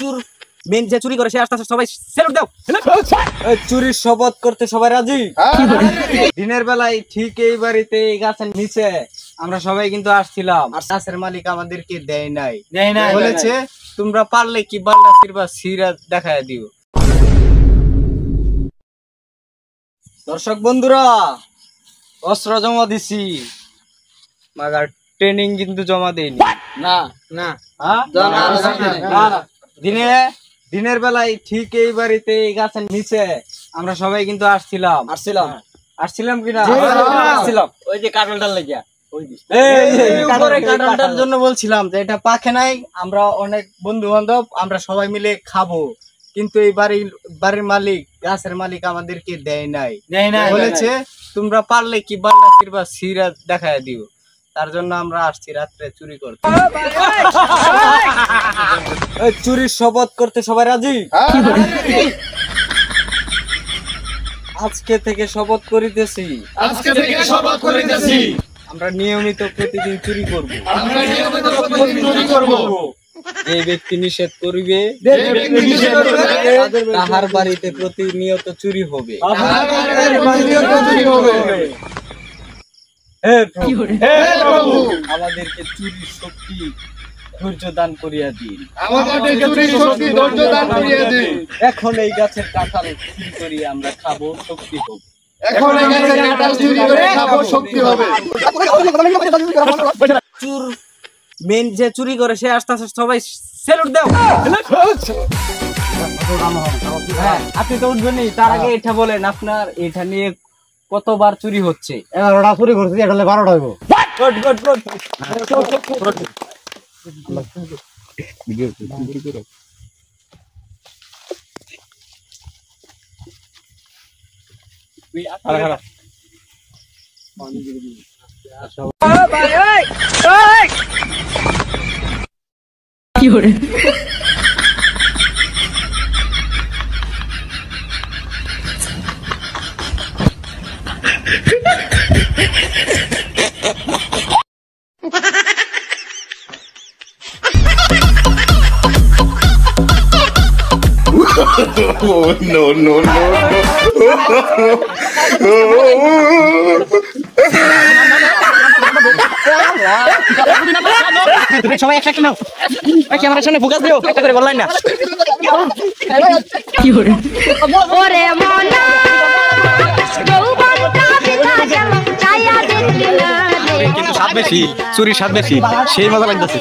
চুর মেন যে চুরি করে সে আসছে, সবাই স্যালুট দাও। চুরির শপথ করতে সবাই রাজি? দিনের বেলায় ঠিক এই বাড়িতে এই গাছের নিচে আমরা সবাই কিন্তু আসছিলাম, আর গাছের মালিক আমাদেরকে দেয় নাই, বলেছে তোমরা পারলে কি বালটা সিরবা সিরা দেখায় দিও। দর্শক বন্ধুরা, অস্ত্র জমা দিছি, মাগার ট্রেনিং কিন্তু জমা দেয়নি। না না দিনের বেলায় ঠিক এই বাড়িতে এই গাছের নিচে আমরা সবাই কিন্তু আসছিলাম কিনা? ওই যে কাটলটার লাগিয়া কাঁঠালটার জন্য বলছিলাম যে এটা পাখে নাই, আমরা অনেক বন্ধু বান্ধব আমরা সবাই মিলে খাবো, কিন্তু এই বাড়ির মালিক গাছের মালিক আমাদেরকে দেয় নাই, বলেছে তোমরা পারলে কি বালটা সিরবা সিরা দেখায় দিও। তার জন্য আমরা আসছি রাত্রে চুরি করতে। চুরির শপথ করতে সবাই রাজি? আজকে থেকে শপথ করিতেছি, আমরা নিয়মিত প্রতিদিন চুরি করব। যে ব্যক্তি নিষেধ করিবে তাহার বাড়িতে প্রতিনিয়ত চুরি হবে। হে প্রভু, আমাদেরকে চুরির শক্তি ধৈর্য দান করিয়া দিন। এখন এই গাছের কাঁঠাল চুরি করি আমরা খাবো, শক্তি হবে। চুর মেন যে চুরি করে সে আসতে, সবাই স্যালুট দাও। আপনি তো উঠবেন, তার আগে এটা বলেন আপনার এটা নিয়ে কতবার চুরি হচ্ছে? 11টা চুরি করছি, এটা 12টা হইব। কি করে Oh, no, no, no. সবাই একটা নাও, ক্যামেরার সামনে ফোকাস দিও, একটা করে বললাই না। কি করে ওরে মনা যৌবনটা বিতা গেল চাইয়া দেখলি না, কিন্তু স্বাদ বেশি, চুরির স্বাদ বেশি, সেই মজা লাগতেছে।